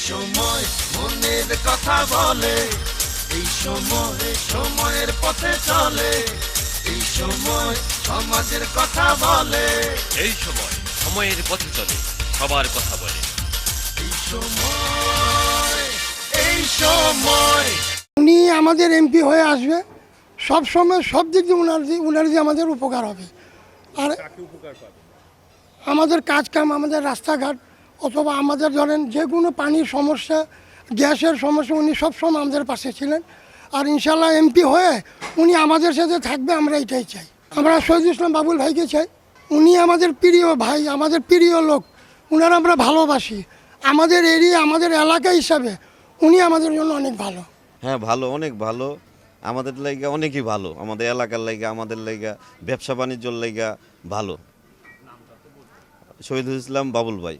সময় মনের কথা বলে, এই সময় সময়ের পথে চলে, এই সময় সমাজের কথা বলে, এই সময় সময়ের পথে চলে, সবার কথা বলে, এই সময়, এই সময়। উনি আমাদের এমপি হয়ে আসবে, সব সময় সব দিক দিয়ে উনার যে আমাদের উপকার হবে। আর আমাদের কাজ কাম, আমাদের রাস্তাঘাট, অথবা আমাদের ধরেন যে কোনো পানির সমস্যা, গ্যাসের সমস্যা, উনি সবসময় আমাদের পাশে ছিলেন। আর ইনশাল্লাহ এমপি হয়ে উনি আমাদের সাথে থাকবে, আমরা এটাই চাই। আমরা শহীদুল ইসলাম বাবুল ভাইকে চাই। উনি আমাদের প্রিয় ভাই, আমাদের প্রিয় লোক, উনার আমরা ভালোবাসি। আমাদের এরিয়া, আমাদের এলাকা হিসাবে উনি আমাদের জন্য অনেক ভালো। হ্যাঁ, ভালো, অনেক ভালো। আমাদের লাইগা অনেকই ভালো, আমাদের এলাকার লাইগা, আমাদের লাইগা, ব্যবসা বাণিজ্যর লাইগা ভালো। শহীদুল ইসলাম বাবুল ভাই,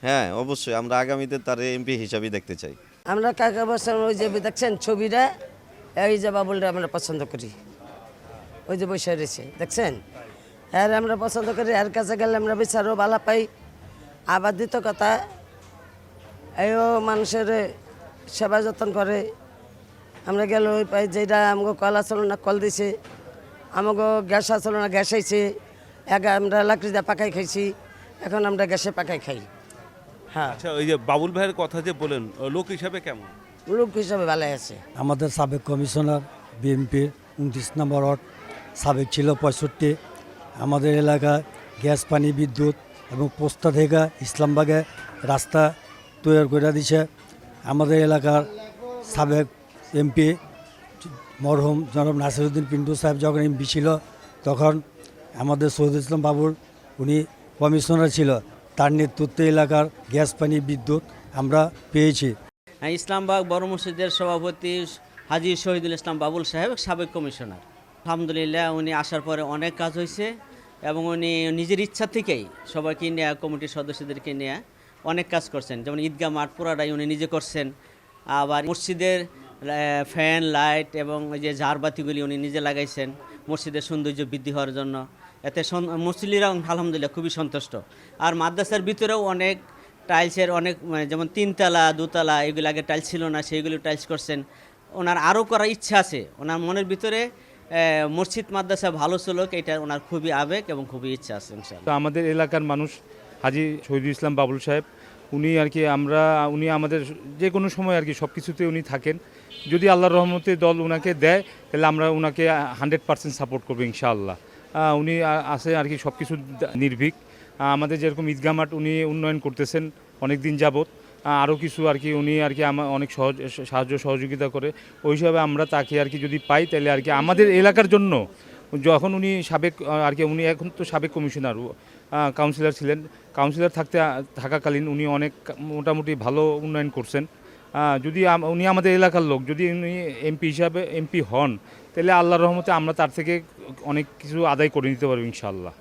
হ্যাঁ অবশ্যই আমরা আগামীতে তার এমপি হিসাবে দেখতে চাই। আমরা কাকা বসান ওই যে দেখছেন ছবিটা, এই যে বাবুলটা আমরা পছন্দ করি, ওই যে বসে রয়েছে দেখছেন, হ্যাঁ আমরা পছন্দ করি। এর কাছে গেলে আমরা বিচারও ভালো পাই। আবার দ্বিতীয় কথা, এও মানুষের সেবা যত্ন করে। আমরা গেলে ওই পাই যেটা আমাকে কল আসলো না কল দিছে, আমাকে গ্যাস আসলো না গ্যাস আইছে। আমরা লাকড়ি দিয়ে পাকাই খাইছি, এখন আমরা গ্যাসে পাকাই খাই। হ্যাঁ, আচ্ছা, ওই যে বাবুল ভাইয়ের কথা যে বলেন, লোক হিসাবে কেমন? লোক হিসাবে ভালো আছে। আমাদের সাবেক কমিশনার বিএনপির 29 নম্বর ওয়ার্ড, সাবেক ছিল 65। আমাদের এলাকায় গ্যাস, পানি, বিদ্যুৎ এবং পোস্তা থেকে ইসলামবাগে রাস্তা তৈরি করে দিছে। আমাদের এলাকার সাবেক এমপি মরহুম জনাব নাসিরউদ্দিন পিন্টু সাহেব যখন এমপি ছিল, তখন আমাদের শহীদুল ইসলাম বাবুল উনি কমিশনার ছিল, তার নেতৃত্বে এলাকার গ্যাস, পানি, বিদ্যুৎ আমরা পেয়েছি। ইসলামবাগ বড় মসজিদের সভাপতি হাজী শহীদুল ইসলাম বাবুল সাহেব সাবেক কমিশনার। আলহামদুলিল্লাহ, উনি আসার পরে অনেক কাজ হয়েছে এবং উনি নিজের ইচ্ছা থেকেই সবাইকে নিয়ে, কমিটির সদস্যদেরকে নিয়ে অনেক কাজ করছেন। যেমন ঈদগাহ মাঠ পুরাটাই উনি নিজে করছেন। আবার মসজিদের ফ্যান, লাইট এবং ওই যে ঝাড়বাতিগুলি উনি নিজে লাগাইছেন মসজিদের সৌন্দর্য বৃদ্ধি হওয়ার জন্য। এতে মুসল্লিরা আলহামদুলিল্লাহ খুবই সন্তুষ্ট। আর মাদ্রাসার ভিতরেও অনেক টাইলসের অনেক, যেমন 3 তলা 2 তলা এগুলো আগে টাইলস ছিল না, সেইগুলো টাইলস করছেন। ওনার আরও করার ইচ্ছা আছে, ওনার মনের ভিতরে মসজিদ মাদ্রাসা ভালো চলুক, এটা ওনার খুবই আবেগ এবং খুবই ইচ্ছা আছে ইনশাআল্লাহ। তো আমাদের এলাকার মানুষ হাজী শহীদুল ইসলাম বাবুল সাহেব, উনি আর কি উনি আমাদের যে কোনো সময় আর কি সব কিছুতে উনি থাকেন। যদি আল্লাহর রহমতে দল ওনাকে দেয়, তাহলে আমরা ওনাকে 100% সাপোর্ট করবো ইনশাআল্লাহ। উনি আছে আর কি সব কিছু নির্ভীক। আমাদের যেরকম ঈদগাহ মাঠ উনি উন্নয়ন করতেছেন অনেক দিন যাবৎ, আরও কিছু আর কি উনি আর কি অনেক সাহায্য সহযোগিতা করে। ওই হিসাবে আমরা তাকে আর কি যদি পাই, তাহলে আর কি আমাদের এলাকার জন্য, যখন উনি সাবেক আর কি, উনি এখন তো সাবেক কমিশনার, কাউন্সিলর ছিলেন, কাউন্সিলর থাকাকালীন উনি অনেক মোটামুটি ভালো উন্নয়ন করছেন। যদি উনি আমাদের এলাকার লোক, যদি উনি এমপি হিসাবে এমপি হন, তাহলে আল্লাহর রহমতে আমরা তার থেকে অনেক কিছু আদায় করে নিতে পারবো ইনশাআল্লাহ।